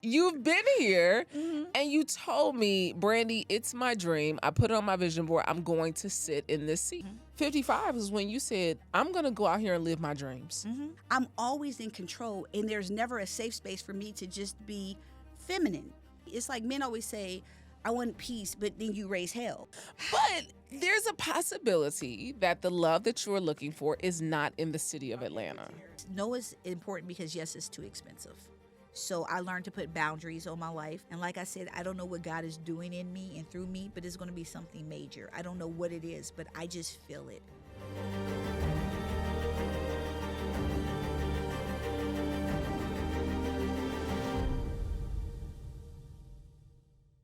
You've been here and you told me, Brandi, it's my dream. I put it on my vision board. I'm going to sit in this seat. 55 is when you said, I'm going to go out here and live my dreams. I'm always in control, and there's never a safe space for me to just be feminine. It's like men always say, I want peace, but then you raise hell. But there's a possibility that the love that you're looking for is not in the city of Atlanta. No is important because, yes, it's too expensive. So I learned to put boundaries on my life. And like I said, I don't know what God is doing in me and through me, but it's going to be something major. I don't know what it is, but I just feel it.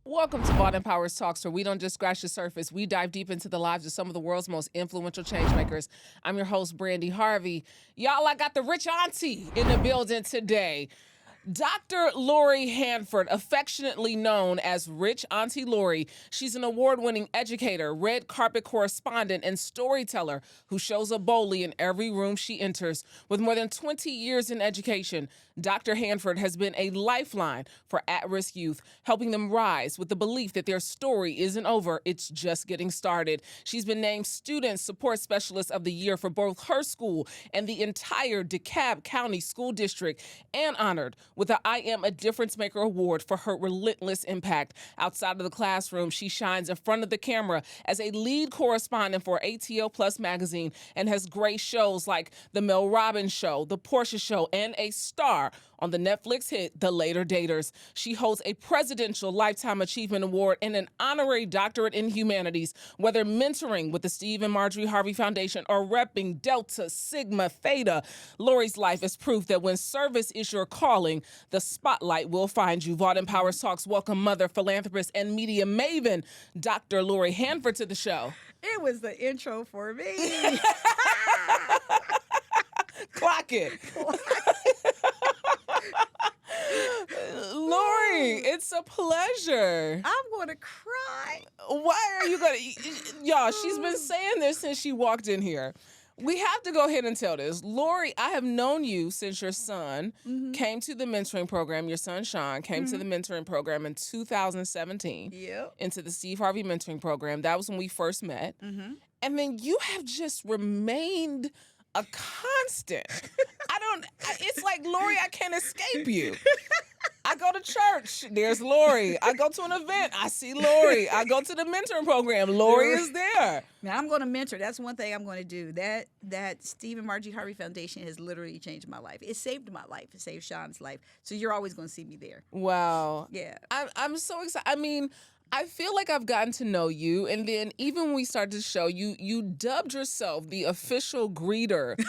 Welcome to Vaughn Powers Talks, where we don't just scratch the surface. We dive deep into the lives of some of the world's most influential changemakers. I'm your host, Brandi Harvey. Y'all, I got the rich auntie in the building today. Dr. Lori Hanford, affectionately known as Rich Auntie Lori. She's an award-winning educator, red carpet correspondent, and storyteller who shows up boldly in every room she enters. With more than 20 years in education, Dr. Hanford has been a lifeline for at-risk youth, helping them rise with the belief that their story isn't over, it's just getting started. She's been named Student Support Specialist of the Year for both her school and the entire DeKalb County School District, and honored with the I Am a Difference Maker Award for her relentless impact. Outside of the classroom, she shines in front of the camera as a lead correspondent for ATL Plus magazine and has graced shows like The Mel Robbins Show, The Portia Show, and a star on the Netflix hit The Later Daters. She holds a Presidential Lifetime Achievement Award and an honorary doctorate in humanities. Whether mentoring with the Steve and Marjorie Harvey Foundation or repping Delta Sigma Theta, Lori's life is proof that when service is your calling, the spotlight will find you. Vaughn Powers Talks welcome mother, philanthropist, and media maven, Dr. Lori Hanford, to the show. It was the intro for me. Clock it. Lori, it's a pleasure. I'm going to cry. Why are you going to? Y'all, she's been saying this since she walked in here. We have to go ahead and tell this. Lori, I have known you since your son came to the mentoring program. Your son, Sean, came to the mentoring program in 2017 into the Steve Harvey mentoring program. That was when we first met. And then you have just remained a constant. It's like, Lori, I can't escape you. I go to church, there's Lori. I go to an event, I see Lori. I go to the mentoring program, Lori is there. Now I'm going to mentor. That's one thing I'm going to do. That Steve and Marjorie Harvey Foundation has literally changed my life. It saved my life. It saved Sean's life. So you're always going to see me there. Wow. Yeah. I'm so excited. I mean, I feel like I've gotten to know you, and then even when we started the show, you dubbed yourself the official greeter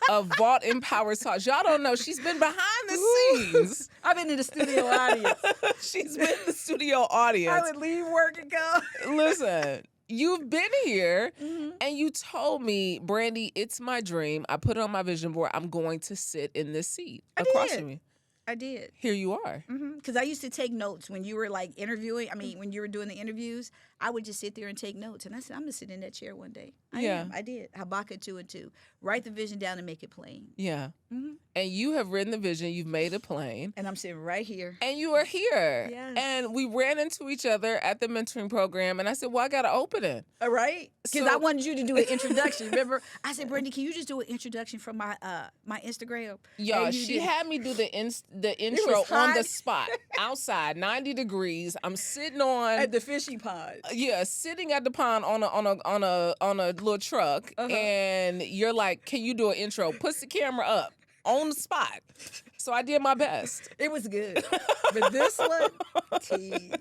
of Vault Empowers Talks. Y'all don't know, she's been behind the scenes. I've been in the studio audience. She's been in the studio audience. I would leave work and go. Listen, you've been here, and you told me, Brandi, it's my dream. I put it on my vision board. I'm going to sit in this seat across from me. I did. Here you are. Because I used to take notes when you were like interviewing. I mean, when you were doing the interviews, I would just sit there and take notes. And I said, I'm going to sit in that chair one day. I did. Habakkuk 2:2. Write the vision down and make it plain. Yeah. And you have written the vision. You've made it plain. And I'm sitting right here. And you are here. Yes. And we ran into each other at the mentoring program. And I said, well, I got to open it. All right. Because I wanted you to do an introduction. Remember? I said, Brandi, can you just do an introduction from my Instagram? Y'all, she had me do the intro on the spot, outside, 90 degrees. I'm sitting on at the fishing pond. Yeah, sitting at the pond on a little truck, and you're like, "Can you do an intro?" Puts the camera up on the spot. So I did my best. It was good, but this one, I'm sitting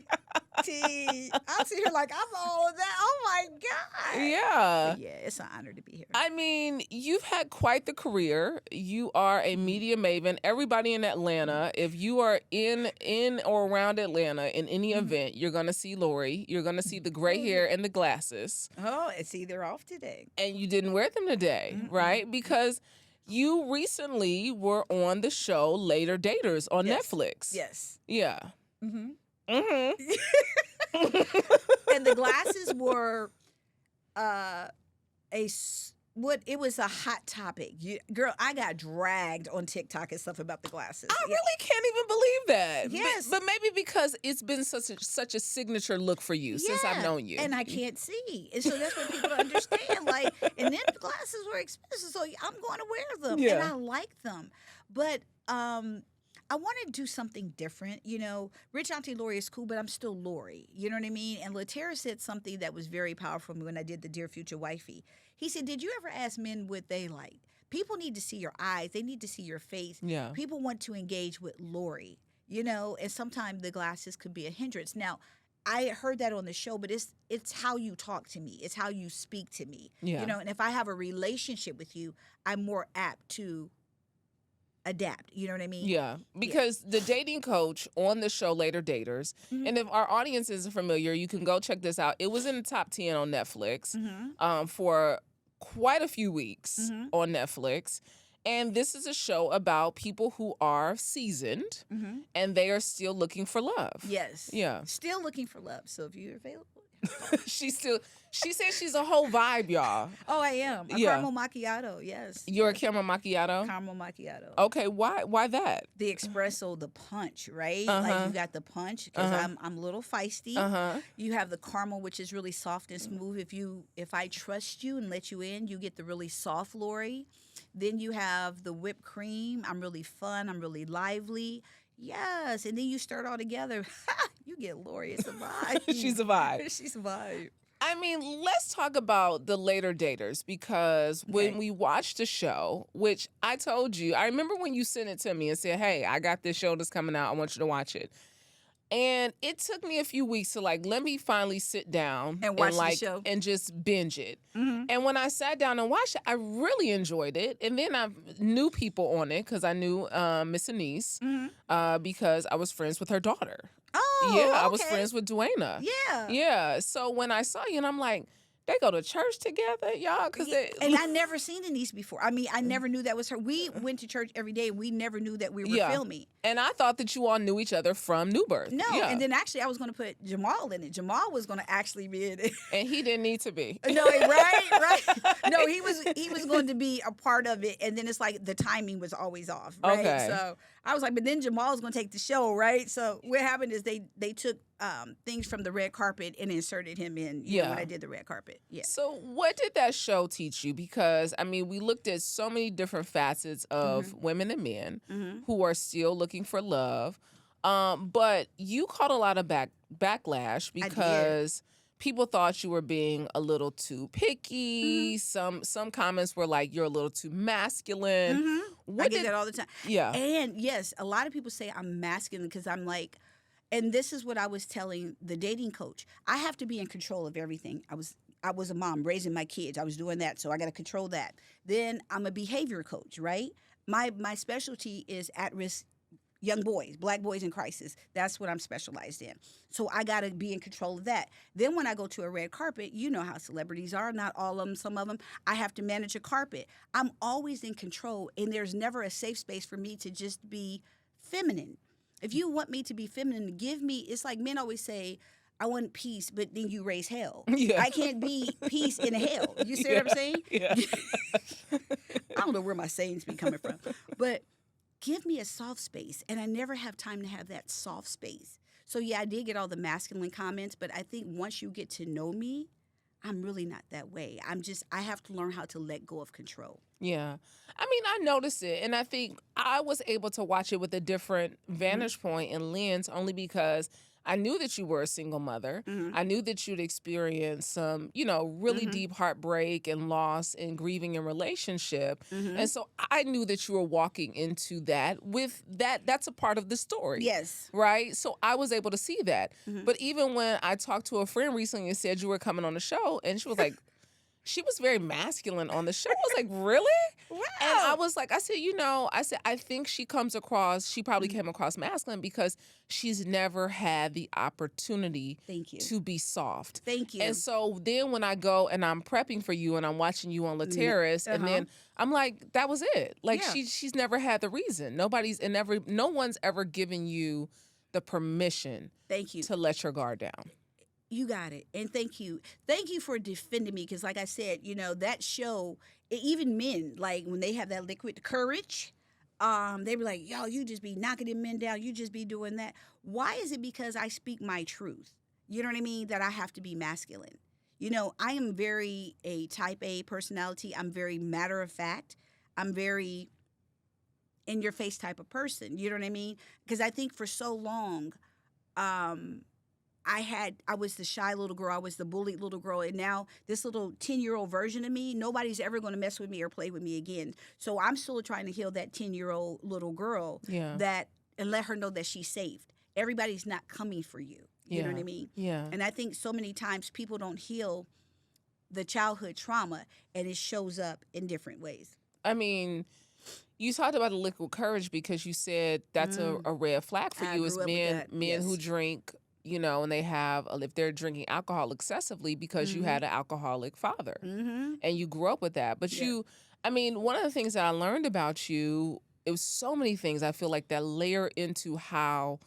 here like I'm all of that. Oh my God! Yeah, but yeah, it's an honor to be here. I mean, you've had quite the career. You are a media maven. Everybody in Atlanta, if you are in or around Atlanta in any event, you're gonna see Lori. You're gonna see the gray hair and the glasses. Oh, it's either off today, and you didn't wear them today, right? Because you recently were on the show Later Daters on Netflix. Yes. Yeah. And the glasses were what it was a hot topic. Girl, I got dragged on TikTok and stuff about the glasses. I really can't even believe that. Yes. But maybe because it's been such a signature look for you since I've known you. And I can't see. And so that's what people don't understand. Like, and then the glasses were expensive, so I'm going to wear them. Yeah. And I like them. But I want to do something different. You know, Rich Auntie Lori is cool, but I'm still Lori. You know what I mean? And Latera said something that was very powerful for me when I did the Dear Future Wifey. He said, did you ever ask men what they like? People need to see your eyes. They need to see your face. Yeah. People want to engage with Lori, you know, and sometimes the glasses could be a hindrance. Now, I heard that on the show, but it's how you talk to me. It's how you speak to me. Yeah. You know, and if I have a relationship with you, I'm more apt to adapt. You know what I mean? Yeah, because the dating coach on the show Later Daters, and if our audience isn't familiar, you can go check this out. It was in the top 10 on Netflix for quite a few weeks on Netflix. And this is a show about people who are seasoned and they are still looking for love. Yes. Yeah. Still looking for love. So if you're available. She says she's a whole vibe, y'all. Oh, I am. A caramel macchiato, yes. You're a caramel macchiato? Caramel macchiato. Okay, why that? The espresso, the punch, right? Uh-huh. Like you got the punch because I'm a little feisty. Uh-huh. You have the caramel, which is really soft and smooth. If I trust you and let you in, you get the really soft Lori. Then you have the whipped cream. I'm really fun. I'm really lively. Yes, and then you stir it all together. You get Lori. It's a vibe. She's a vibe. She's a vibe. I mean, let's talk about the Later Daters because when we watched the show, which I told you, I remember when you sent it to me and said, hey, I got this show that's coming out. I want you to watch it. And it took me a few weeks to let me finally sit down and watch the show and just binge it. And when I sat down and watched it, I really enjoyed it. And then I knew people on it because I knew Miss Anise because I was friends with her daughter. Oh, yeah, okay. I was friends with Duana. Yeah. Yeah. So when I saw you, and I'm like, they go to church together, y'all? And I never seen Denise before. I mean, I never knew that was her. We went to church every day. We never knew that we were filming. And I thought that you all knew each other from New Birth. No, and then actually I was going to put Jamal in it. Jamal was going to actually be in it. And he didn't need to be. No, right. No, he was going to be a part of it. And then it's like the timing was always off, right? Okay. So I was like, but then Jamal was going to take the show, right? So what happened is they took things from the red carpet and inserted him in when I did the red carpet. Yeah. So what did that show teach you? Because, I mean, we looked at so many different facets of women and men who are still looking for love. But you caught a lot of backlash because people thought you were being a little too picky. Some comments were like, you're a little too masculine. I get that all the time. Yeah. And yes, a lot of people say I'm masculine because I'm like, and this is what I was telling the dating coach. I have to be in control of everything. I was a mom raising my kids. I was doing that, so I got to control that. Then I'm a behavior coach, right? My specialty is at-risk young boys, black boys in crisis. That's what I'm specialized in. So I got to be in control of that. Then when I go to a red carpet, you know how celebrities are, not all of them, some of them, I have to manage a carpet. I'm always in control, and there's never a safe space for me to just be feminine. If you want me to be feminine, give me, it's like men always say, I want peace, but then you raise hell. Yeah. I can't be peace in a hell. You see what I'm saying? Yeah. I don't know where my sayings be coming from, but give me a soft space, and I never have time to have that soft space. So yeah, I did get all the masculine comments, but I think once you get to know me, I'm really not that way. I have to learn how to let go of control. Yeah. I mean, I noticed it, and I think I was able to watch it with a different vantage point and lens only because I knew that you were a single mother. I knew that you'd experienced some, really deep heartbreak and loss and grieving in relationship. And so I knew that you were walking into that with that's a part of the story. Yes. Right? So I was able to see that. But even when I talked to a friend recently and said you were coming on the show, and she was like, she was very masculine on the show. I was like, really? Wow. And I was like, I said, I think she probably came across masculine because she's never had the opportunity to be soft. Thank you. And so then when I go and I'm prepping for you and I'm watching you on La Terrace, and then I'm like, that was it. Like she's never had the reason. No one's ever given you the permission Thank you. to let your guard down. You got it. And thank you. Thank you for defending me. Because like I said, that show, even men, like when they have that liquid courage, they be like, yo, you just be knocking them men down. You just be doing that. Why is it because I speak my truth? You know what I mean? That I have to be masculine. I am very a type A personality. I'm very matter of fact. I'm very in your face type of person. You know what I mean? Because I think for so long, I was the shy little girl. I was the bullied little girl. And now this little 10-year-old version of me, nobody's ever going to mess with me or play with me again. So I'm still trying to heal that 10-year-old little girl and let her know that she's saved. Everybody's not coming for you. You know what I mean? Yeah. And I think so many times people don't heal the childhood trauma, and it shows up in different ways. I mean, you talked about the liquid courage because you said that's a red flag for you as men who drink, and they have, if they're drinking alcohol excessively because you had an alcoholic father and you grew up with that. But one of the things that I learned about you, it was so many things I feel like that layer into how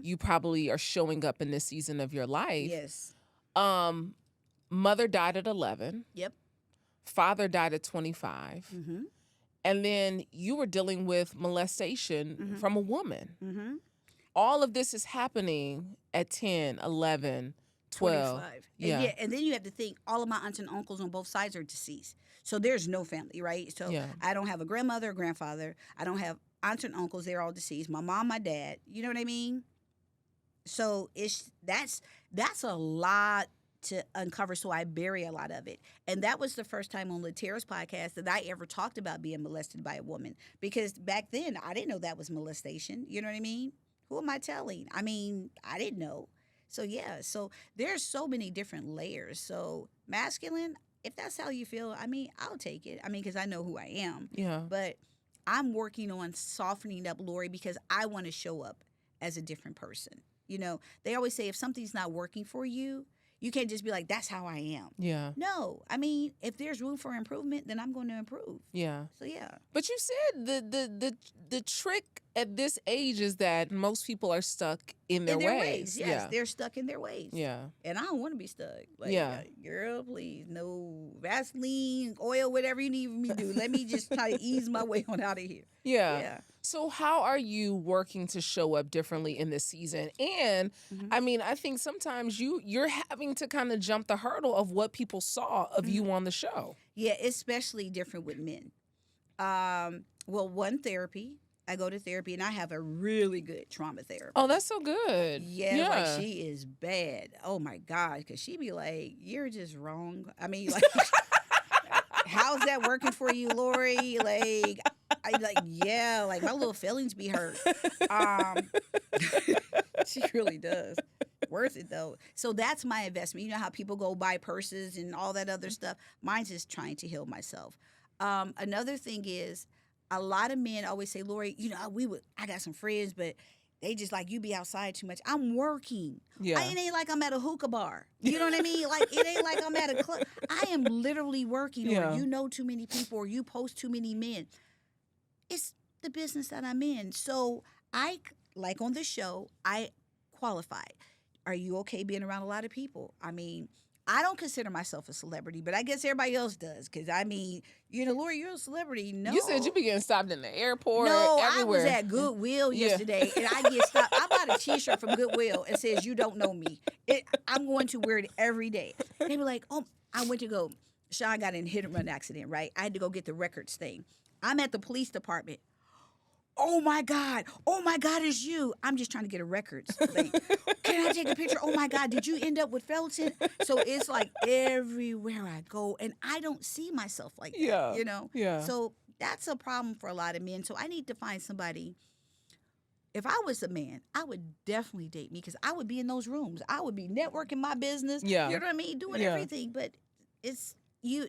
you probably are showing up in this season of your life. Yes. Mother died at 11. Yep. Father died at 25. And then you were dealing with molestation from a woman. All of this is happening at 10, 11, 12. 25. Yeah. And then you have to think all of my aunts and uncles on both sides are deceased. So there's no family, right? So I don't have a grandmother or grandfather. I don't have aunts and uncles. They're all deceased. My mom, my dad. You know what I mean? So that's a lot to uncover, so I bury a lot of it. And that was the first time on Latera's podcast that I ever talked about being molested by a woman. Because back then, I didn't know that was molestation. You know what I mean? Who am I telling? I mean, I didn't know. So, so there's so many different layers. So masculine, if that's how you feel, I'll take it. Because I know who I am. Yeah. But I'm working on softening up Lori because I want to show up as a different person. They always say if something's not working for you, you can't just be like, that's how I am. Yeah. No. If there's room for improvement, then I'm going to improve. Yeah. So, yeah. But you said the trick at this age is that most people are stuck in their ways. Yes, yeah. They're stuck in their ways. Yeah. And I don't want to be stuck. Yeah. Girl, please, no Vaseline, oil, whatever you need me to do. Let me just try to ease my way on out of here. Yeah. So how are you working to show up differently in this season? And I think sometimes you're having to kind of jump the hurdle of what people saw of you on the show. Yeah, especially different with men. One, therapy. I go to therapy and I have a really good trauma therapist. Oh, that's so good. Yeah. Like she is bad. Oh my God. Cause she be like, you're just wrong. How's that working for you, Lori? My little feelings be hurt. She really does. Worth it though. So that's my investment. You know how people go buy purses and all that other stuff? Mine's just trying to heal myself. Another thing is a lot of men always say, Lori, I got some friends, but they just like, you be outside too much. I'm working. Yeah. It ain't like I'm at a hookah bar. You know what I mean? It ain't like I'm at a club. I am literally working, or you know too many people, or you post too many men. It's the business that I'm in. So like on the show, I qualified. Are you okay being around a lot of people? I don't consider myself a celebrity, but I guess everybody else does. Because, Lori, you're a celebrity. No. You said you be getting stopped in the airport, no, everywhere. I was at Goodwill yesterday, and I get stopped. I bought a T-shirt from Goodwill and says, you don't know me. I'm going to wear it every day. They were like, oh, I went to go. Sean got in a hit-and-run accident, right? I had to go get the records thing. I'm at the police department. Oh my God, it's you. I'm just trying to get a records. Can I take a picture? Oh my God, did you end up with Felton? So it's like everywhere I go, and I don't see myself like that, Yeah. So that's a problem for a lot of men. So I need to find somebody. If I was a man, I would definitely date me because I would be in those rooms. I would be networking my business. Yeah. You know what I mean? Doing everything. But it's,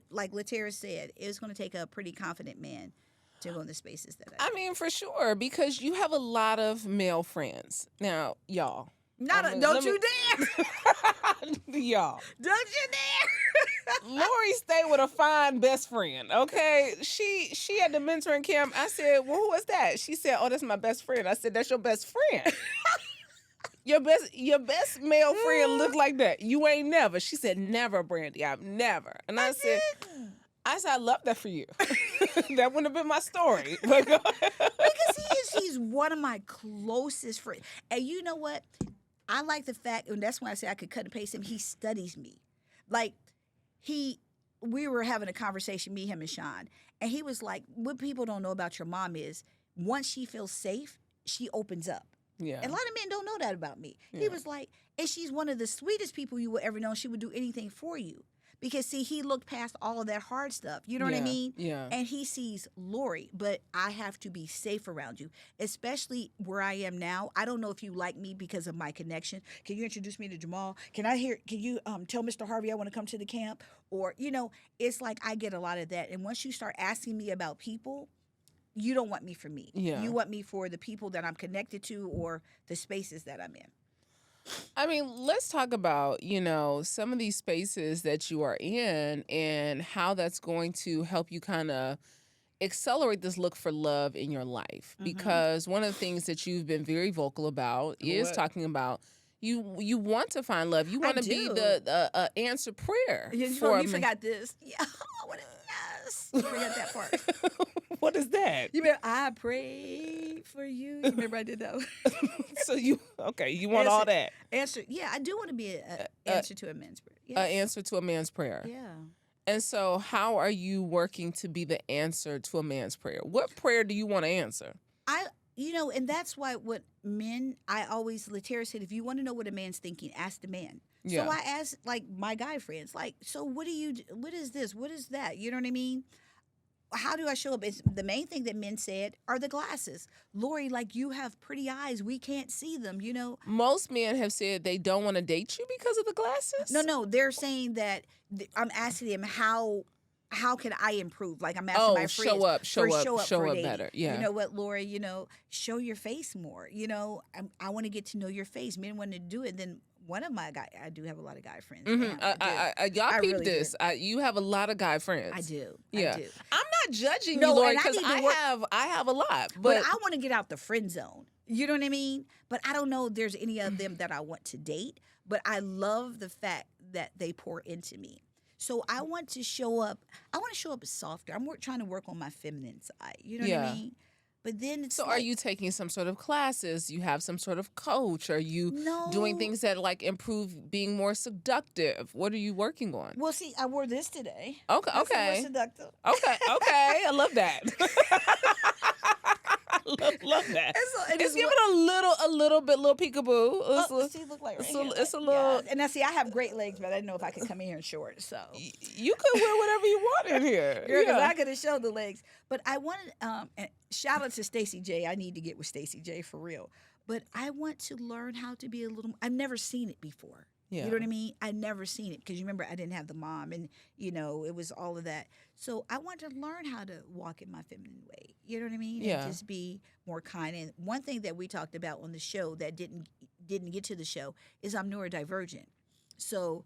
like Latera said, it's going to take a pretty confident man to go in the spaces that for sure, because you have a lot of male friends. Now, y'all. Don't you dare. Y'all. Don't you dare. Lori stayed with a fine best friend, okay? She had the mentoring camp. I said, well, who was that? She said, oh, that's my best friend. I said, that's your best friend. your best male friend look like that. You ain't never. She said, never, Brandi. I've never. And I said, I love that for you. That wouldn't have been my story. But go ahead. Because he's one of my closest friends. And you know what? I like the fact, and that's why I say I could cut and paste him. He studies me. Like, we were having a conversation, me, him, and Sean. And he was like, what people don't know about your mom is once she feels safe, she opens up. Yeah. And a lot of men don't know that about me. Yeah. He was like, and she's one of the sweetest people you will ever know. She would do anything for you. Because, see, he looked past all of that hard stuff. You know what I mean? Yeah. And he sees Lori, but I have to be safe around you, especially where I am now. I don't know if you like me because of my connection. Can you introduce me to Jamal? Can you tell Mr. Harvey I want to come to the camp? Or, it's like I get a lot of that. And once you start asking me about people, you don't want me for me. Yeah. You want me for the people that I'm connected to or the spaces that I'm in. I mean, let's talk about, some of these spaces that you are in and how that's going to help you kind of accelerate this look for love in your life. Mm-hmm. Because one of the things that you've been very vocal about is talking about you want to find love. You want to be the answer prayer. You forgot this. Yeah. Yes. You forgot that part. What is that? You remember, I prayed for you. You remember I did that? So you want all that. Answer. Yeah, I do want to be an answer to a man's prayer. Yes. An answer to a man's prayer. Yeah. And so how are you working to be the answer to a man's prayer? What prayer do you want to answer? And that's why Latera said, if you want to know what a man's thinking, ask the man. Yeah. So I asked, my guy friends, so what is this? What is that? You know what I mean? How do I show up? The main thing that men said are the glasses. Lori, you have pretty eyes. We can't see them, Most men have said they don't want to date you because of the glasses? No. They're saying that I'm asking them how can I improve? I'm asking my friends. Show up dating. better. Yeah. You know what, Lori, show your face more. I want to get to know your face. Men want to do it. Then one of my guys, I do have a lot of guy friends. Mm-hmm. Y'all peep really this. You have a lot of guy friends. I do. Yeah. I do. I'm not judging you, Lori, because I have a lot. But I want to get out the friend zone. You know what I mean? But I don't know if there's any of them that I want to date. But I love the fact that they pour into me. So I want to show up. I want to show up softer. I'm trying to work on my feminine side. You know what I mean? But then it's are you taking some sort of classes? You have some sort of coach? Are you doing things that improve being more seductive? What are you working on? Well, see, I wore this today. Okay. More seductive. Okay. I love that. love that. It's giving a little peekaboo. See, look like it's a little. And now, see, I have great legs, but I didn't know if I could come in here in shorts. So you could wear whatever you want in here. Because I could have showed the legs. But I wanted. And shout out to Stacey J. I need to get with Stacey J for real. But I want to learn how to be a little. I've never seen it before. Yeah. You know what I mean? I'd never seen it because you remember I didn't have the mom and, it was all of that. So I want to learn how to walk in my feminine way. You know what I mean? Yeah. And just be more kind. And one thing that we talked about on the show that didn't get to the show is I'm neurodivergent. So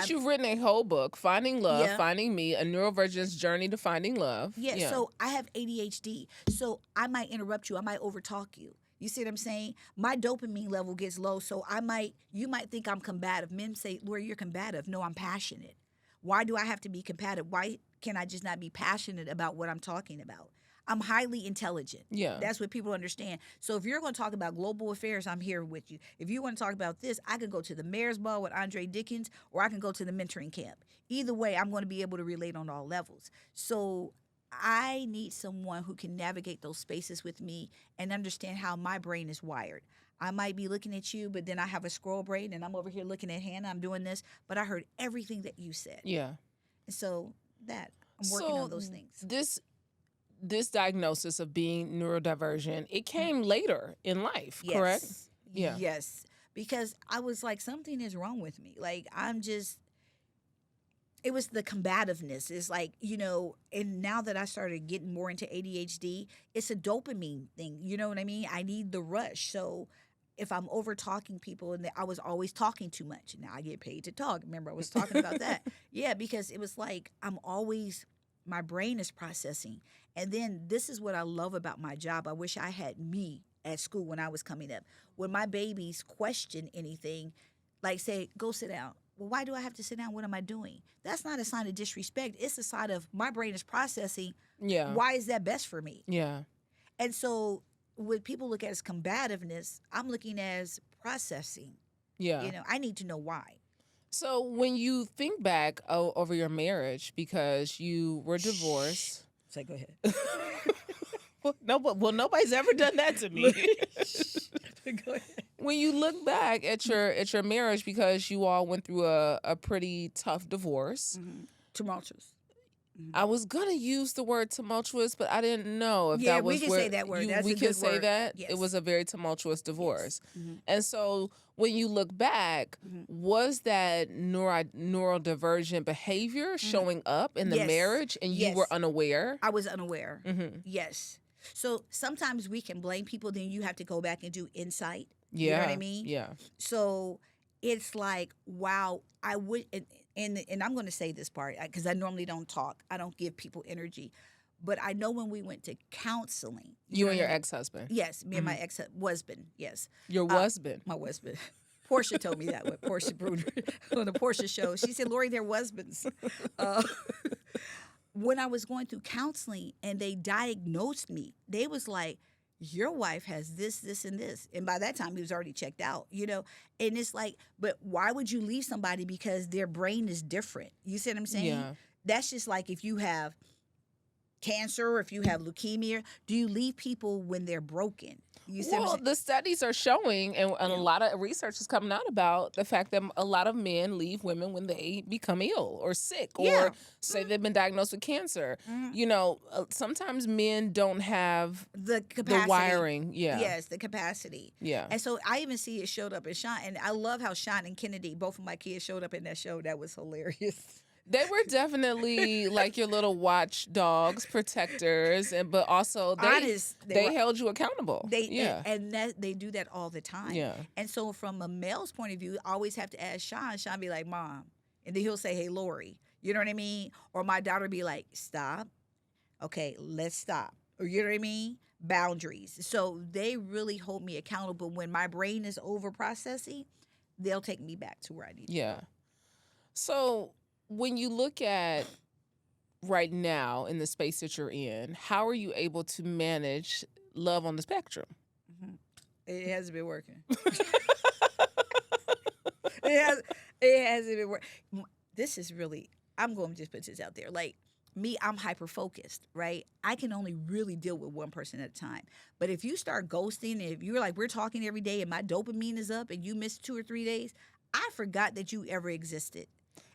you've written a whole book, Finding Love, Finding Me, A Neurovergent's Journey to Finding Love. Yeah, so I have ADHD. So I might interrupt you. I might overtalk you. You see what I'm saying? My dopamine level gets low, so you might think I'm combative. Men say, Lori, you're combative. No, I'm passionate. Why do I have to be combative? Why can I just not be passionate about what I'm talking about? I'm highly intelligent. Yeah. That's what people understand. So if you're going to talk about global affairs, I'm here with you. If you want to talk about this, I can go to the Mayor's Ball with Andre Dickens, or I can go to the mentoring camp. Either way, I'm going to be able to relate on all levels. So I need someone who can navigate those spaces with me and understand how my brain is wired. I might be looking at you, but then I have a squirrel brain and I'm over here looking at Hannah. I'm doing this, but I heard everything that you said. Yeah. And so I'm working on those things. This diagnosis of being neurodivergent, it came later in life, correct? Yeah. Yes. Because I was like, something is wrong with me. It was the combativeness. It's and now that I started getting more into ADHD, it's a dopamine thing. You know what I mean? I need the rush. So if I'm over talking people, and I was always talking too much. Now I get paid to talk. Remember, I was talking about that. Yeah, because it was my brain is processing. And then this is what I love about my job. I wish I had me at school when I was coming up. When my babies question anything, like say, go sit down. Well, why do I have to sit down? What am I doing? That's not a sign of disrespect. It's a sign of my brain is processing. Yeah. Why is that best for me? Yeah. And so when people look at as combativeness, I'm looking as processing. Yeah. You know, I need to know why. So when you think back over your marriage, because you were divorced. So go ahead. Well, nobody's ever done that to me. Go ahead. When you look back at your marriage, because you all went through a pretty tough divorce. Mm-hmm. Tumultuous. Mm-hmm. I was gonna use the word tumultuous, but I didn't know if that was we can where say that word. That's we a can good say word. that. Yes. It was a very tumultuous divorce. Yes. Mm-hmm. And so when you look back, was that neurodivergent behavior showing up in the Yes. marriage, and you were unaware? I was unaware. Mm-hmm. Yes. So sometimes we can blame people, then you have to go back and do insight. Yeah. You know what I mean? Yeah. So it's like, wow, I would, and I'm going to say this part because I normally don't talk. I don't give people energy. But I know when we went to counseling. You and your ex-husband? Yes, me and my ex-husband, yes. Your husband? My husband. Portia told me that, Portia Bruder on the Portia show. She said, Lori, they're husbands. When I was going through counseling and they diagnosed me, they was like, your wife has this, this, and this. And by that time, he was already checked out, you know? And it's like, but why would you leave somebody because their brain is different? You see what I'm saying? Yeah. That's just like if you have cancer or if you have leukemia, do you leave people when they're broken? You see what I'm Well, saying? the studies are showing, and a lot of research is coming out about the fact that a lot of men leave women when they become ill or sick or say they've been diagnosed with cancer. You know, sometimes men don't have the capacity. the wiring. Yeah. Yes, the capacity. Yeah. And so I even see it showed up in Sean. And I love how Sean and Kennedy, both of my kids, showed up in that show. That was hilarious. They were definitely like your little watchdogs, protectors, but also they held you accountable. And they do that all the time. Yeah. And so from a male's point of view, I always have to ask Sean. Sean be like, Mom. And then he'll say, hey, Lori. You know what I mean? Or my daughter be like, stop. Okay, let's stop. Or you know what I mean? Boundaries. So they really hold me accountable. When my brain is over processing, they'll take me back to where I need to go. So when you look at right now in the space that you're in, how are you able to manage love on the spectrum? It hasn't been working. It hasn't been working. This is really, I'm going to just put this out there. Like me, I'm hyper-focused, right? I can only really deal with one person at a time. But if you start ghosting, and if you're like, we're talking every day and my dopamine is up and you missed 2 or 3 days, I forgot that you ever existed.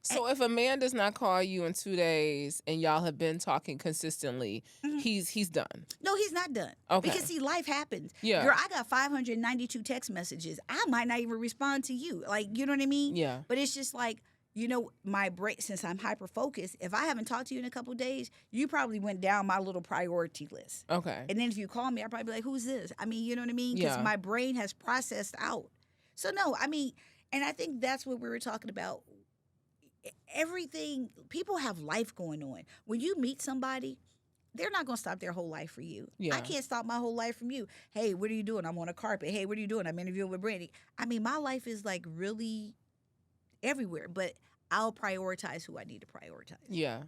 So if a man does not call you in 2 days and y'all have been talking consistently, he's done. No, he's not done. Okay. Because see, life happens. Yeah. Girl, I got 592 text messages. I might not even respond to you. Like, you know what I mean? Yeah. But it's just like, you know, my brain, since I'm hyper focused, if I haven't talked to you in a couple of days, you probably went down my little priority list. Okay. And then if you call me, I'll probably be like, who's this? I mean, you know what I mean? Because my brain has processed out. So no, I mean, and I think that's what we were talking about. Everything, people have life going on. When you meet somebody, they're not going to stop their whole life for you. Yeah. I can't stop my whole life from you. Hey, what are you doing? I'm on a carpet. Hey, what are you doing? I'm interviewing with Brandi. I mean, my life is like really everywhere, but I'll prioritize who I need to prioritize. Yeah.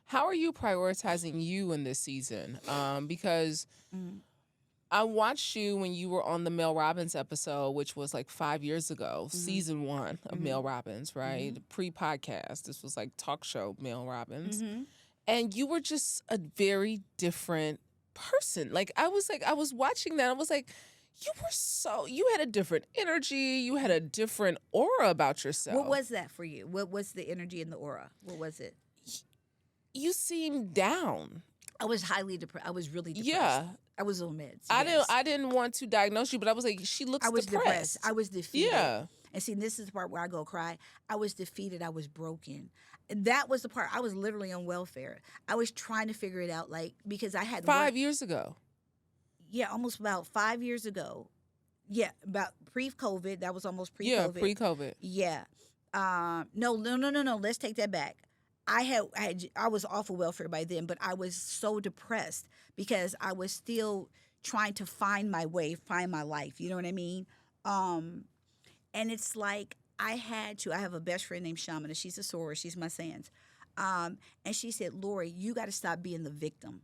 How are you prioritizing you in this season? Because I watched you when you were on the Mel Robbins episode, which was like 5 years ago, season 1 of Mel Robbins, right? Pre-podcast. This was like talk show Mel Robbins. And you were just a very different person. Like I was watching that. I was like, you had a different energy. You had a different aura about yourself. What was that for you? What was the energy and the aura? What was it? You seemed down. I was highly depressed. I was really depressed. Yeah. I was on meds. I didn't want to diagnose you, but I was like, she looks depressed. I was defeated. Yeah. And see, this is the part where I go cry. I was defeated. I was broken. That was the part. I was literally on welfare. I was trying to figure it out, like, because I had 5 years ago. Yeah, almost about 5 years ago. Yeah, about pre-COVID. That was almost pre-COVID. Yeah, pre-COVID. Yeah. No. Let's take that back. I was off of welfare by then, but I was so depressed because I was still trying to find my way, find my life. You know what I mean? And it's like I have a best friend named Shamana. She's a soror. She's my sans. And she said, Lori, you got to stop being the victim.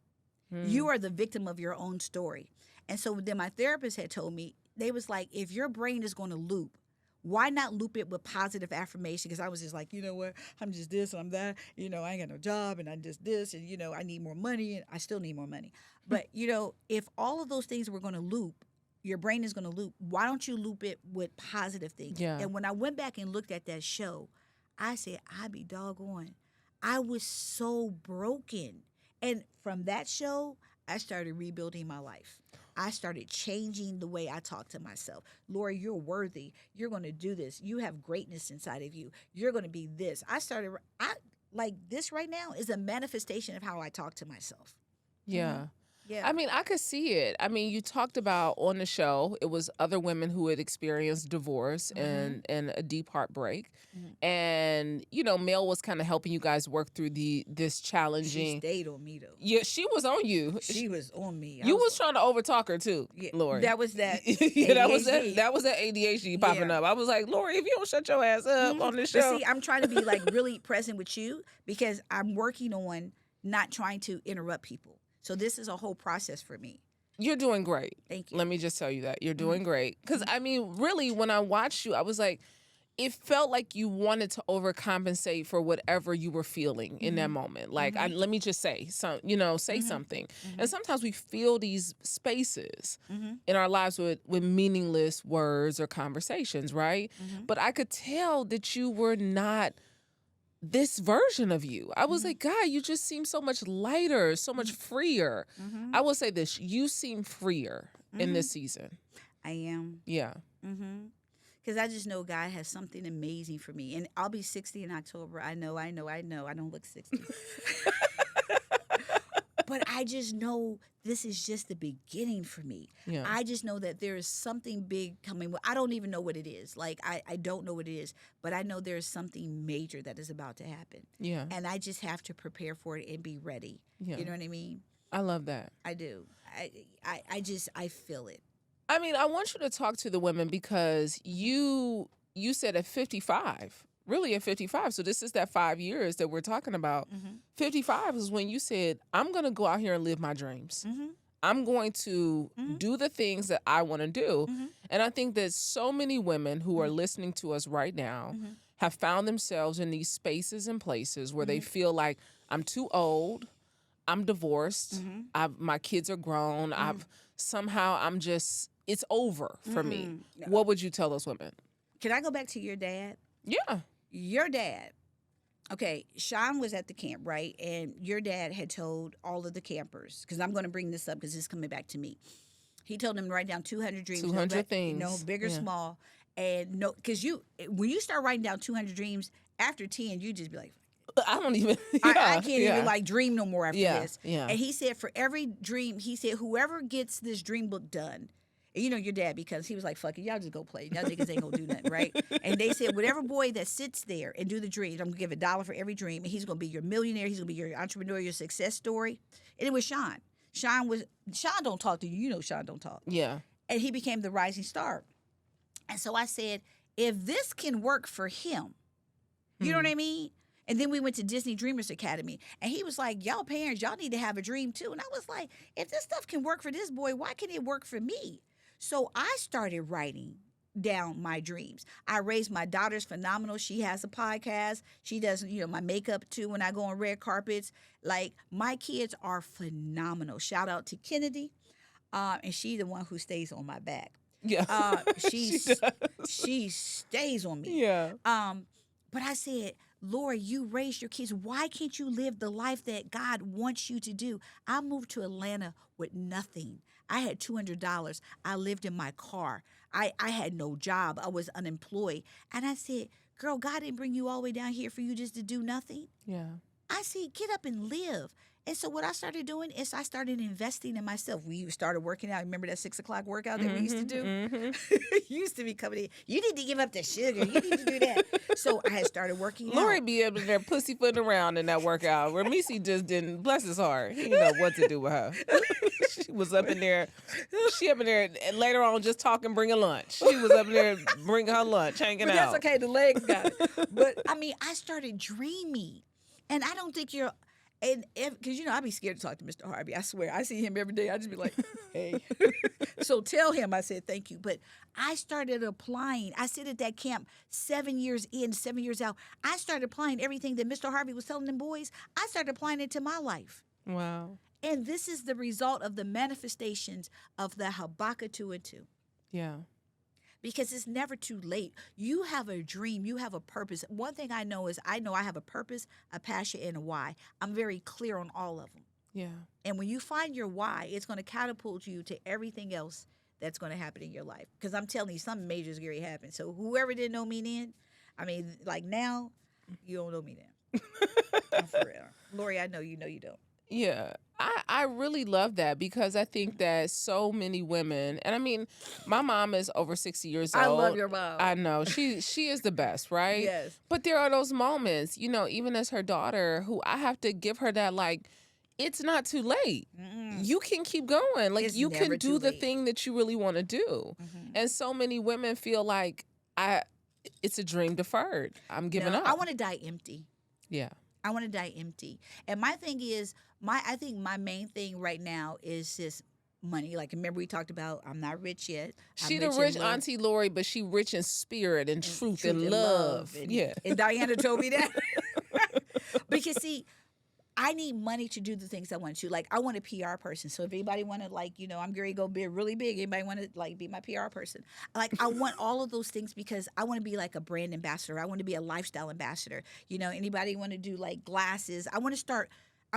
You are the victim of your own story. And so then my therapist had told me, they was like, if your brain is going to loop, why not loop it with positive affirmation? Because I was just like, you know what, I'm just this and I'm that. You know, I ain't got no job and I'm just this. And, you know, I need more money and I still need more money. But, you know, if all of those things were going to loop, your brain is going to loop, why don't you loop it with positive things? Yeah. And when I went back and looked at that show, I said, I be doggone. I was so broken. And from that show, I started rebuilding my life. I started changing the way I talk to myself. Lori, you're worthy. You're going to do this. You have greatness inside of you. You're going to be this. Like this right now is a manifestation of how I talk to myself. Yeah. Yeah. I mean, I could see it. I mean, you talked about on the show, it was other women who had experienced divorce and a deep heartbreak. And, you know, Mel was kind of helping you guys work through this challenging. She stayed on me, though. Yeah, she was on you. She was on me. You was trying to overtalk her, too, Lori. That was that yeah, ADHD. that was that ADHD popping up. I was like, Lori, if you don't shut your ass up on this show. But see, I'm trying to be, like, really present with you because I'm working on not trying to interrupt people. So this is a whole process for me. You're doing great. Thank you. Let me just tell you that. You're doing great. Because, I mean, really, when I watched you, I was like, it felt like you wanted to overcompensate for whatever you were feeling in that moment. Like, let me just say, something. And sometimes we fill these spaces in our lives with meaningless words or conversations, right? But I could tell that you were not this version of you. I was like, God, you just seem so much lighter, so much freer. I will say this, you seem freer in this season. I am. Yeah. Because I just know God has something amazing for me. And I'll be 60 in October. I know. I don't look 60. But I just know this is just the beginning for me. Yeah. I just know that there is something big coming. I don't even know what it is. Like, I don't know what it is. But I know there is something major that is about to happen. Yeah. And I just have to prepare for it and be ready. Yeah. You know what I mean? I love that. I do. I feel it. I mean, I want you to talk to the women because you said at 55, really at 55, so this is that 5 years that we're talking about. 55 is when you said, I'm going to go out here and live my dreams. I'm going to do the things that I want to do. And I think that so many women who are listening to us right now have found themselves in these spaces and places where they feel like, I'm too old, I'm divorced, my kids are grown, it's over for me. What would you tell those women? Can I go back to your dad? Yeah. Your dad. Okay, Sean was at the camp, right? And your dad had told all of the campers, because I'm going to bring this up because it's coming back to me. He told them to write down 200 dreams. 200 things. No, big or small. And no, because when you start writing down 200 dreams, after 10, you just be like, I don't even. I can't even like dream no more after this. Yeah. And he said for every dream, he said whoever gets this dream book done, and you know your dad, because he was like, fuck it, y'all just go play. Y'all niggas ain't gonna do nothing, right? And they said whatever boy that sits there and do the dreams, I'm gonna give $1 for every dream, and he's gonna be your millionaire, he's gonna be your entrepreneur, your success story. And it was Sean. Sean don't talk to you. You know Sean don't talk. Yeah. And he became the rising star. And so I said, if this can work for him, you know what I mean? And then we went to Disney Dreamers Academy. And he was like, y'all parents, y'all need to have a dream too. And I was like, if this stuff can work for this boy, why can't it work for me? So I started writing down my dreams. I raised my daughter's phenomenal. She has a podcast. She does, my makeup too when I go on red carpets. Like, my kids are phenomenal. Shout out to Kennedy. And she's the one who stays on my back. Yeah. She stays on me. Yeah. But I said, Lord, you raised your kids. Why can't you live the life that God wants you to do? I moved to Atlanta with nothing. I had $200. I lived in my car. I had no job. I was unemployed. And I said, girl, God didn't bring you all the way down here for you just to do nothing. Yeah. I said, get up and live. And so what I started doing is I started investing in myself. We started working out. Remember that 6 o'clock workout that we used to do? You used to be coming in. You need to give up the sugar. You need to do that. So I had started working out. Lori be up there pussyfooting around in that workout where Missy just didn't, bless his heart. He didn't know what to do with her. was up in there. She up in there and later on just talking, bringing lunch. She was up in there bringing her lunch, hanging But out. that's okay. The legs got it. But I mean, I started dreaming, and I don't think you're. And because I be scared to talk to Mr. Harvey. I swear, I see him every day. I just be like, hey. So tell him I said thank you. But I started applying. I sit at that camp 7 years in, 7 years out. I started applying everything that Mr. Harvey was telling them boys. I started applying it to my life. Wow. And this is the result of the manifestations of the Habakkuk 2 and 2. Yeah. Because it's never too late. You have a dream. You have a purpose. One thing I know is I have a purpose, a passion, and a why. I'm very clear on all of them. Yeah. And when you find your why, it's going to catapult you to everything else that's going to happen in your life. Because I'm telling you, something major is going to happen. So whoever didn't know me then, I mean, like now, you don't know me then. I'm for real. Lori, I know you don't. Yeah, I really love that because I think that so many women, and I mean, my mom is over 60 years old. I love your mom. I know. She is the best, right? Yes. But there are those moments, even as her daughter, who I have to give her that, like, it's not too late. Mm-mm. You can keep going. Like, It's you never can do too the late. thing that you really want to do. Mm-hmm. And so many women feel like, it's a dream deferred. I'm giving up. I want to die empty. Yeah. I want to die empty. And my thing is, I think my main thing right now is just money. Like, remember we talked about I'm not rich yet. She I'm the in rich love. Auntie Lori, but she rich in spirit and truth and and love. And, Yeah. And Diana told me that. Because see, I need money to do the things I want to. Like, I want a PR person. So if anybody want to, like, I'm going to go be really big. Anybody want to, like, be my PR person? Like, I want all of those things because I want to be like a brand ambassador. I want to be a lifestyle ambassador. Anybody want to do, like, glasses? I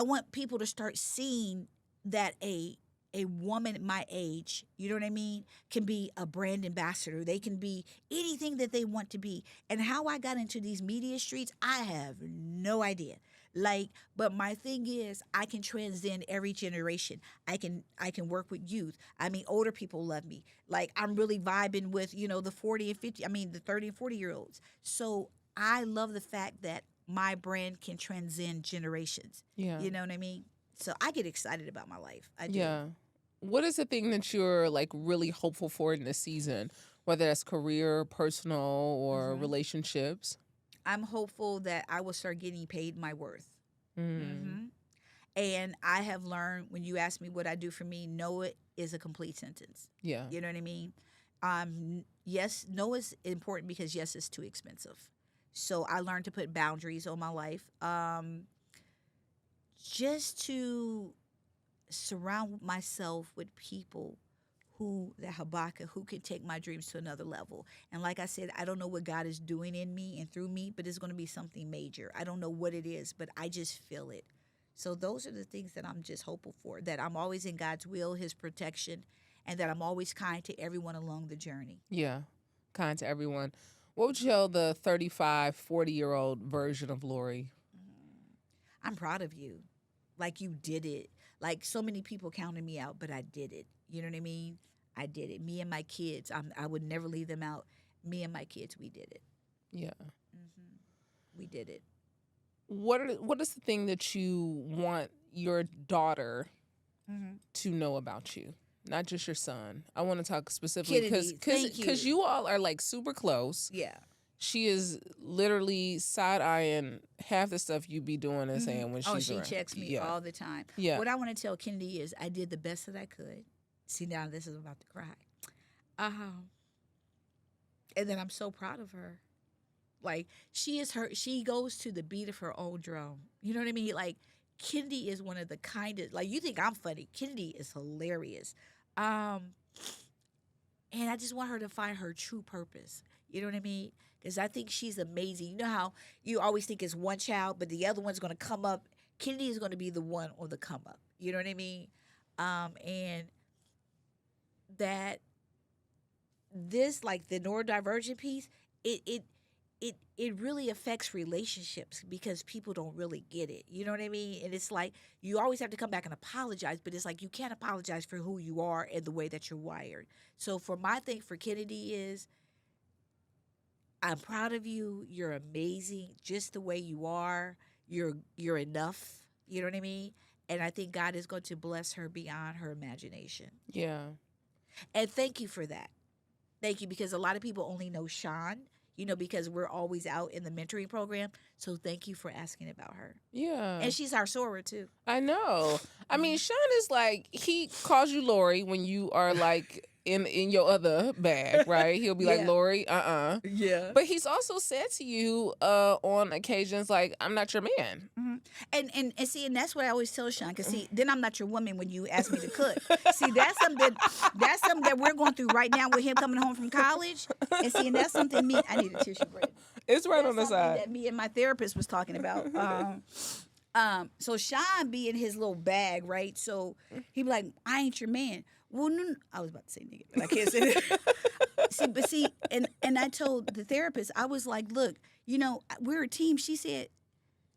want people to start seeing that a woman my age, you know what I mean, can be a brand ambassador. They can be anything that they want to be. And how I got into these media streets, I have no idea. Like, but my thing is, I can transcend every generation. I can work with youth. I mean, older people love me. Like, I'm really vibing with, the 40 and 50, the 30 and 40-year-olds. So I love the fact that my brand can transcend generations. Yeah. You know what I mean? So I get excited about my life. I do. Yeah. What is the thing that you're, like, really hopeful for in this season, whether that's career, personal, or relationships? I'm hopeful that I will start getting paid my worth. Mm. Mm-hmm. And I have learned, when you ask me what I do for me, no it is a complete sentence. Yeah. You know what I mean? Yes, no is important because yes, it's too expensive. So I learned to put boundaries on my life. Just to surround myself with people who can take my dreams to another level. And like I said, I don't know what God is doing in me and through me, but it's going to be something major. I don't know what it is, but I just feel it. So those are the things that I'm just hopeful for, that I'm always in God's will, his protection, and that I'm always kind to everyone along the journey. Yeah. Kind to everyone. What would you tell the 35, 40-year-old version of Lori? I'm proud of you. Like, you did it. Like, so many people counted me out, but I did it. You know what I mean? I did it. Me and my kids, I would never leave them out. Me and my kids, we did it. Yeah. We did it. What is the thing that you want your daughter to know about you? Not just your son. I want to talk specifically because you all are, like, super close. Yeah. She is literally side-eyeing half the stuff you be doing and saying when she's around. She checks me all the time. Yeah. What I want to tell Kennedy is I did the best that I could. See, now this is about to cry. And then I'm so proud of her. Like, she goes to the beat of her own drum. You know what I mean? Like, Kennedy is one of the kindest, like, you think I'm funny. Kennedy is hilarious. And I just want her to find her true purpose. You know what I mean? Because I think she's amazing. You know how you always think it's one child, but the other one's going to come up. Kennedy is going to be the one on the come up. You know what I mean? And that this, like, the neurodivergent piece, it really affects relationships because people don't really get it. You know what I mean? And it's like you always have to come back and apologize, but it's like you can't apologize for who you are and the way that you're wired. So for my thing for Kennedy is, I'm proud of you. You're amazing just the way you are. You're enough. You know what I mean? And I think God is going to bless her beyond her imagination. Yeah. And thank you for that. Thank you, because a lot of people only know Sean, because we're always out in the mentoring program. So thank you for asking about her. Yeah. And she's our soarer too. I know. I mean, Sean is like, he calls you Lori when you are like in your other bag, right? He'll be like, Yeah. Lori, Yeah. But he's also said to you on occasions, like, I'm not your man. Mm-hmm. And see, and that's what I always tell Sean, because see, then I'm not your woman when you ask me to cook. See, that's something that we're going through right now with him coming home from college. And see, and that's something I need a tissue break. It's right That's on the something side. that me and my therapist was talking about. So Sean be in his little bag, right? So he be like, I ain't your man. Well, no, I was about to say nigga, but I can't say that. And I told the therapist, I was like, look, we're a team. She said,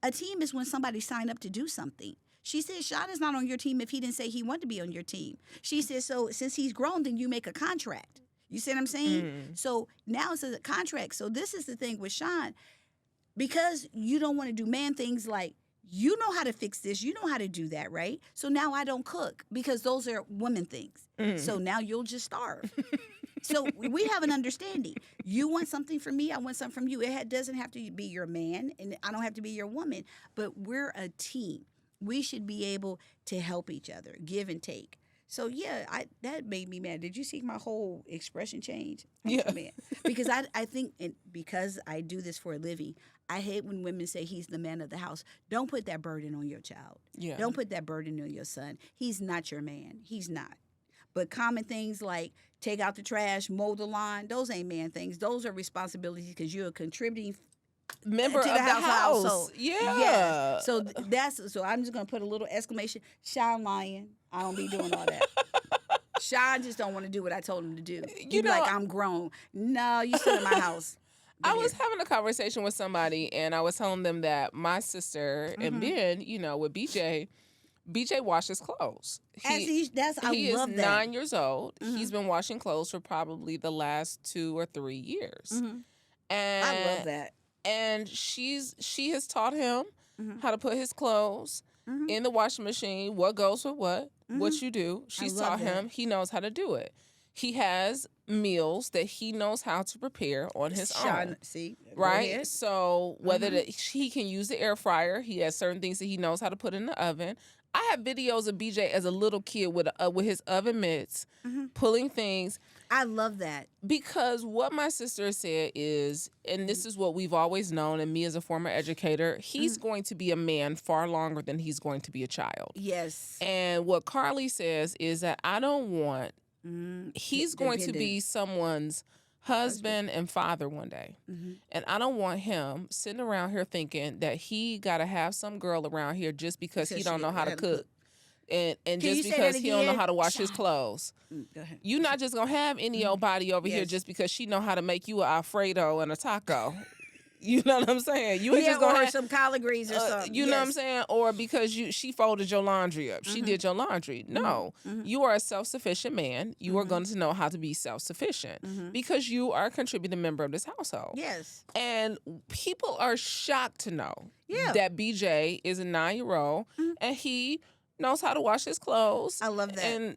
a team is when somebody signed up to do something. She said, Sean is not on your team if he didn't say he wanted to be on your team. She said, so since he's grown, then you make a contract. You see what I'm saying? So now it's a contract. So this is the thing with Sean. Because you don't want to do man things, like, you know how to fix this, you know how to do that, right? So now I don't cook because those are women things. So now you'll just starve. So we have an understanding. You want something from me, I want something from you. It doesn't have to be your man, and I don't have to be your woman, but we're a team. We should be able to help each other, give and take. So yeah, that made me mad. Did you see my whole expression change? Yeah. Man. Because I think, because I do this for a living, I hate when women say he's the man of the house. Don't put that burden on your child. Yeah. Don't put that burden on your son. He's not your man. He's not. But common things like take out the trash, mow the lawn, those ain't man things. Those are responsibilities because you're a contributing Member to of the the house. household. Yeah. So so I'm just gonna put a little exclamation. Sean lying. I don't be doing all that. Sean just don't want to do what I told him to do. You be like, I'm grown. No, you still in my house. I was having a conversation with somebody, and I was telling them that my sister and Ben, with BJ washes clothes. I He love is that. 9 years old. He's been washing clothes for probably the last 2 or 3 years. And I love that. And she has taught him how to put his clothes in the washing machine, what goes with what you do. She's taught him. He knows how to do it. He has meals that he knows how to prepare on his own. See, right? So whether he can use the air fryer, he has certain things that he knows how to put in the oven. I have videos of BJ as a little kid with his oven mitts, pulling things. I love that. Because what my sister said is, and this is what we've always known, and me as a former educator, he's going to be a man far longer than he's going to be a child. Yes. And what Carly says is that I don't want, he's going to be someone's husband and father one day. And I don't want him sitting around here thinking that he got to have some girl around here just because he don't know how to cook. And just because he don't know how to wash his clothes. Go ahead. You're not just going to have any old body over here just because she know how to make you an Alfredo and a taco. You know what I'm saying? You ain't just going to have some collard greens or something. You know what I'm saying? Or because she folded your laundry up. She did your laundry. No. You are a self-sufficient man. You are going to know how to be self-sufficient because you are a contributing member of this household. Yes. And people are shocked to know Yeah. that BJ is a 9-year-old and he knows how to wash his clothes. I love that. And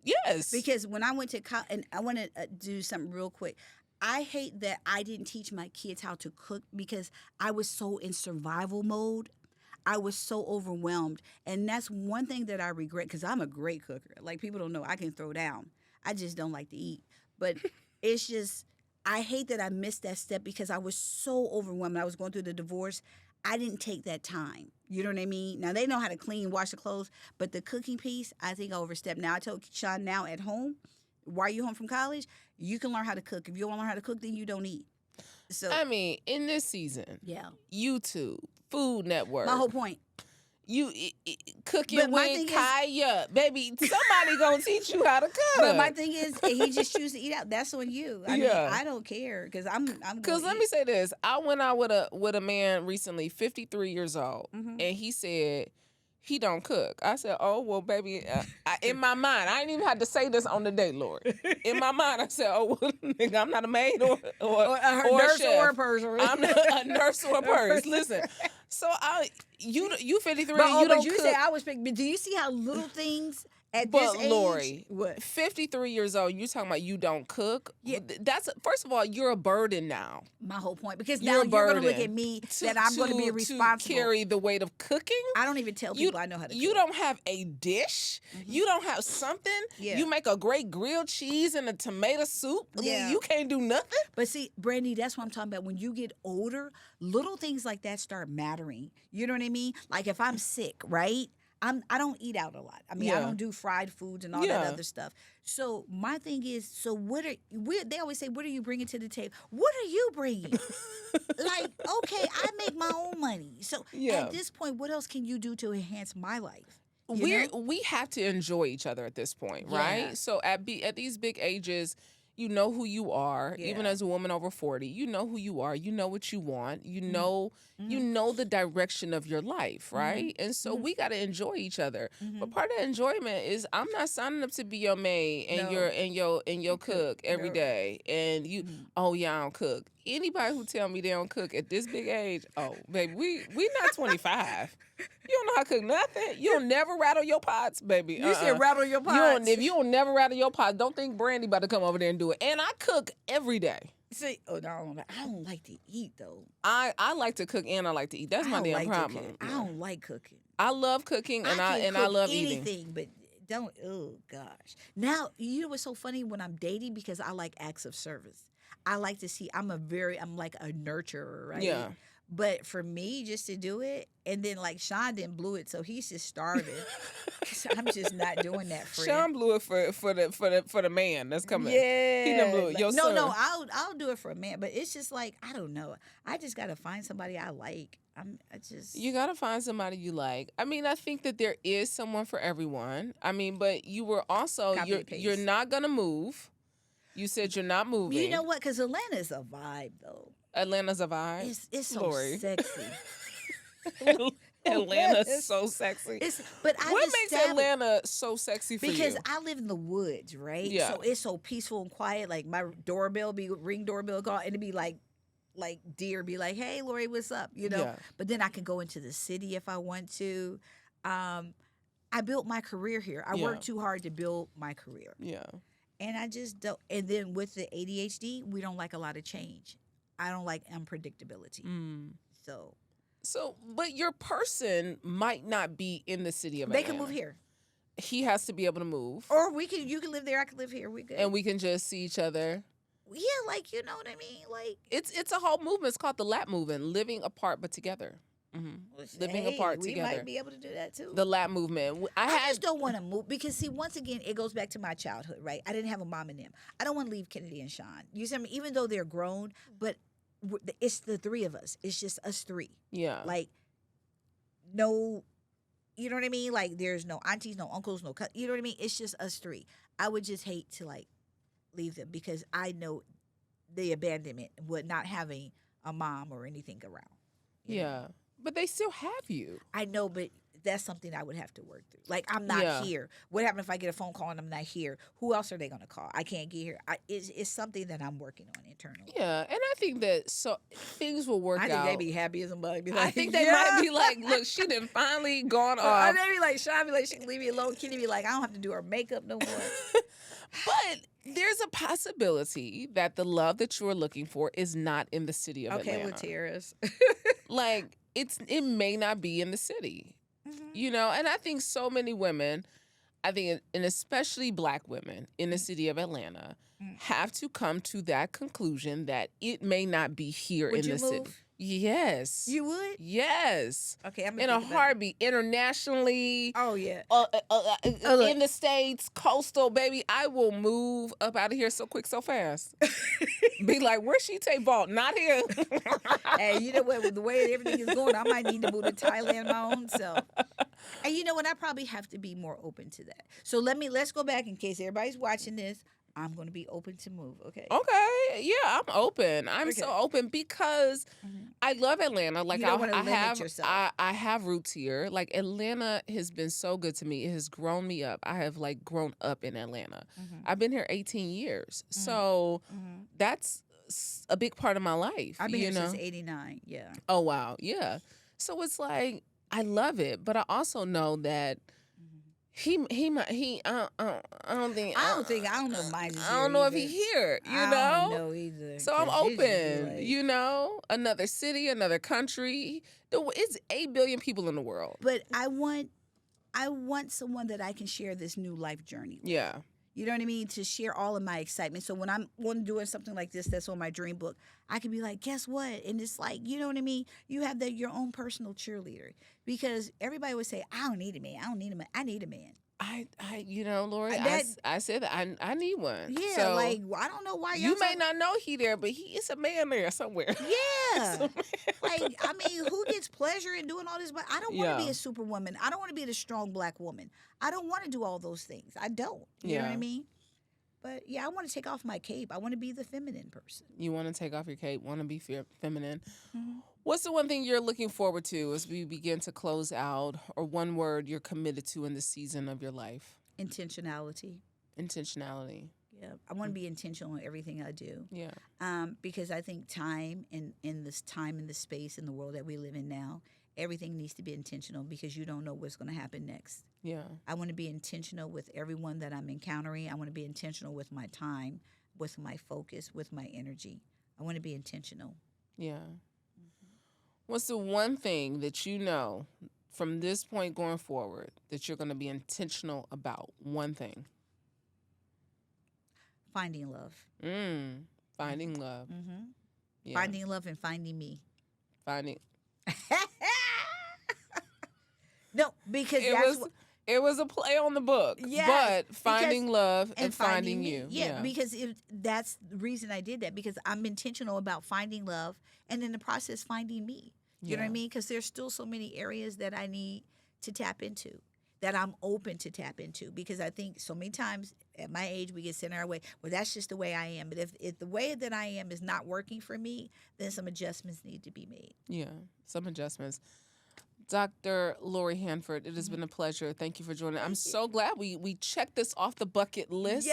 yes. Because when I went to college, and I want to do something real quick. I hate that I didn't teach my kids how to cook because I was so in survival mode. I was so overwhelmed. And that's one thing that I regret because I'm a great cooker. Like, people don't know I can throw down. I just don't like to eat. But it's just, I hate that I missed that step because I was so overwhelmed. I was going through the divorce. I didn't take that time. You know what I mean? Now, they know how to clean, wash the clothes, but the cooking piece, I think I overstepped. Now, I told Sean now at home, while you're home from college, you can learn how to cook. If you don't learn how to cook, then you don't eat. So I mean, in this season, YouTube, Food Network. My whole point. You cooking with Kaya, baby. Somebody gonna teach you how to cook. But my thing is, he just chooses to eat out. That's on you. I mean, I don't care because I'm. Because let me say this: I went out with a man recently, 53 years old, and he said he don't cook. I said, oh well, baby. In my mind, I didn't even have to say this on the date, Lord. In my mind, I said, oh well, nigga, I'm not a maid or a nurse chef. or a person. I'm not a nurse or a person. Listen. So You 53. But, You don't you cook. say I was big. But do you see how little things at But this age? Lori, What? 53 years old, you talking about you don't cook? Yeah. That's first of all, you're a burden now. My whole point, because You're now a you're going to look burden at me that I'm going to be responsible. to carry the weight of cooking. I don't even tell people I know how to cook. You don't have a dish. You don't have something. Yeah. You make a great grilled cheese and a tomato soup. Yeah. You can't do nothing. But see, Brandi, that's what I'm talking about. When you get older, little things like that start mattering. You know what I mean? Like if I'm sick, right? I don't eat out a lot. I mean, I don't do fried foods and all that other stuff. So my thing is, they always say, what are you bringing to the table? What are you bringing? Like, okay, I make my own money. So at this point, what else can you do to enhance my life? We have to enjoy each other at this point, right? So at these big ages, you know who you are. Yeah. Even as a woman over 40, you know who you are. You know what you want. You know the direction of your life, right? And so we got to enjoy each other. But part of the enjoyment is I'm not signing up to be your maid and your cook every day. And you, oh yeah, I don't cook. Anybody who tell me they don't cook at this big age, oh baby, we not 25. You don't know how to cook nothing. You'll never rattle your pots, baby. You said rattle your pots. If you don't never rattle your pots, don't think Brandi about to come over there and do it. And I cook every day. See, no, I don't like to eat though. I like to cook and I like to eat. That's my damn problem. I don't like cooking. I love cooking and I love anything, eating. But don't. Oh gosh. Now you know what's so funny when I'm dating, because I like acts of service. I like to see. I'm like a nurturer, right? Yeah. But for me, just to do it, and then like Sean didn't blew it, so he's just starving. So I'm just not doing that for Sean blew it for the man that's coming. Yeah, he done blew it. Your son. No, I'll do it for a man, but it's just like I don't know. I just gotta find somebody I like. You gotta find somebody you like. I mean, I think that there is someone for everyone. I mean, but you were also you're not gonna move. You said you're not moving. You know what? Because Atlanta's a vibe, though. Atlanta's a vibe. It's so Lori. sexy. Atlanta's so sexy. What makes Atlanta so sexy for you? Because I live in the woods, right? Yeah. So it's so peaceful and quiet. Like my doorbell ring doorbell call, and it'd be like deer be like, "Hey, Lori, what's up?" You know. Yeah. But then I can go into the city if I want to. I built my career here. I worked too hard to build my career. Yeah. And I just don't. And then with the ADHD, we don't like a lot of change. I don't like unpredictability. So, but your person might not be in the city of they Atlanta. can move here, He has to be able to move, or you can live there. I can live here. We good, and we can just see each other. Yeah, like you know what I mean. Like it's a whole movement. It's called the lap movement, living apart but together. Living apart together. We might be able to do that too. The lap movement. I just don't want to move because see, once again, it goes back to my childhood, right? I didn't have a mom and them. I don't want to leave Kennedy and Sean. You see, I mean, even though they're grown, but it's the three of us. It's just us three. Yeah. Like no, you know what I mean? Like there's no aunties, no uncles, no you know what I mean? It's just us three. I would just hate to like leave them because I know the abandonment with not having a mom or anything around. You know? But they still have you. I know, but that's something I would have to work through. Like, I'm not here. What happens if I get a phone call and I'm not here? Who else are they going to call? I can't get here. It's something that I'm working on internally. Yeah, and I think that things will work out. I think they be happy as a bug. I think they might be like, look, she done finally gone off. They be like, Sean be like, she can leave me alone. Kenny be like, I don't have to do her makeup no more. But there's a possibility that the love that you're looking for is not in the city of Atlanta. Okay, well, tears. Like, it may not be in the city, you know? And I think so many women, and especially Black women in the city of Atlanta, have to come to that conclusion that it may not be here in the city. Yes. You would? Yes. Okay, I'm in a heartbeat, internationally. Oh yeah. In the States, coastal, baby, I will move up out of here so quick, so fast. Be like, where's she take Vault? Not here. Hey, you know what? With the way everything is going, I might need to move to Thailand my own self. And you know what? I probably have to be more open to that. So let's go back in case everybody's watching this. I'm going to be open to move, okay? Okay, yeah, I'm open. I'm so open because I love Atlanta. Like you don't want to limit yourself. I have roots here. Like Atlanta has been so good to me. It has grown me up. I have like grown up in Atlanta. I've been here 18 years, so that's a big part of my life. I've been here since '89. Yeah. Oh wow, yeah. So it's like I love it, but I also know that he might I don't think I don't know if mine is I here don't know if either. he here, you I know. don't know either. So I'm 'Cause usually, open, like- you know. Another city, another country. It's 8 billion people in the world. But I want someone that I can share this new life journey with. Yeah, You know what I mean? To share all of my excitement. So when I'm doing something like this that's on my dream book, I can be like, guess what? And it's like, you know what I mean? You have your own personal cheerleader. Because everybody would say, I don't need a man. I don't need a man. I need a man. you know, Lori, I said that I need one. Yeah, So like, I don't know why you may not know he there, but he is a man there somewhere. Yeah. Like, I mean, who gets pleasure in doing all this? But I don't want to be a superwoman. I don't want to be the strong black woman. I don't want to do all those things. I don't. You know what I mean? But yeah, I want to take off my cape. I want to be the feminine person. You want to take off your cape, want to be feminine. Mm-hmm. What's the one thing you're looking forward to as we begin to close out, or one word you're committed to in the season of your life? Intentionality. Intentionality. Yeah, I want to be intentional in everything I do. Yeah. Because I think time and in this time and the space in the world that we live in now, everything needs to be intentional because you don't know what's going to happen next. Yeah. I want to be intentional with everyone that I'm encountering. I want to be intentional with my time, with my focus, with my energy. I want to be intentional. Yeah. What's the one thing that you know from this point going forward that you're going to be intentional about? One thing. Finding love. Finding love. Mm-hmm. Yeah. Finding love and finding me. Finding. No, because it was a play on the book. Yes, but finding love and finding me. you. Yeah, because that's the reason I did that, because I'm intentional about finding love and in the process finding me. You know what I mean? Because there's still so many areas that I need to tap into, that I'm open to tap into, because I think so many times at my age we get sent our way. Well, that's just the way I am. But if the way that I am is not working for me, then some adjustments need to be made. Yeah, some adjustments. Dr. Lori Hanford, it has been a pleasure. Thank you for joining. I'm so glad we checked this off the bucket list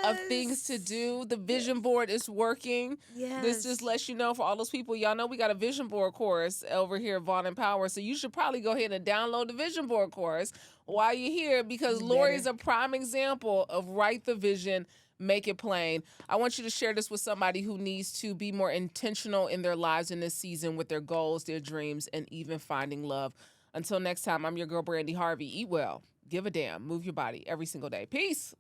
of things to do. The vision board is working. Yes. This just lets you know, for all those people, y'all know we got a vision board course over here at Vaughn and Power. So you should probably go ahead and download the vision board course while you're here, because Lori is a prime example of write the vision, make it plain. I want you to share this with somebody who needs to be more intentional in their lives in this season with their goals, their dreams, and even finding love. Until next time, I'm your girl, Brandi Harvey. Eat well, give a damn, move your body every single day. Peace.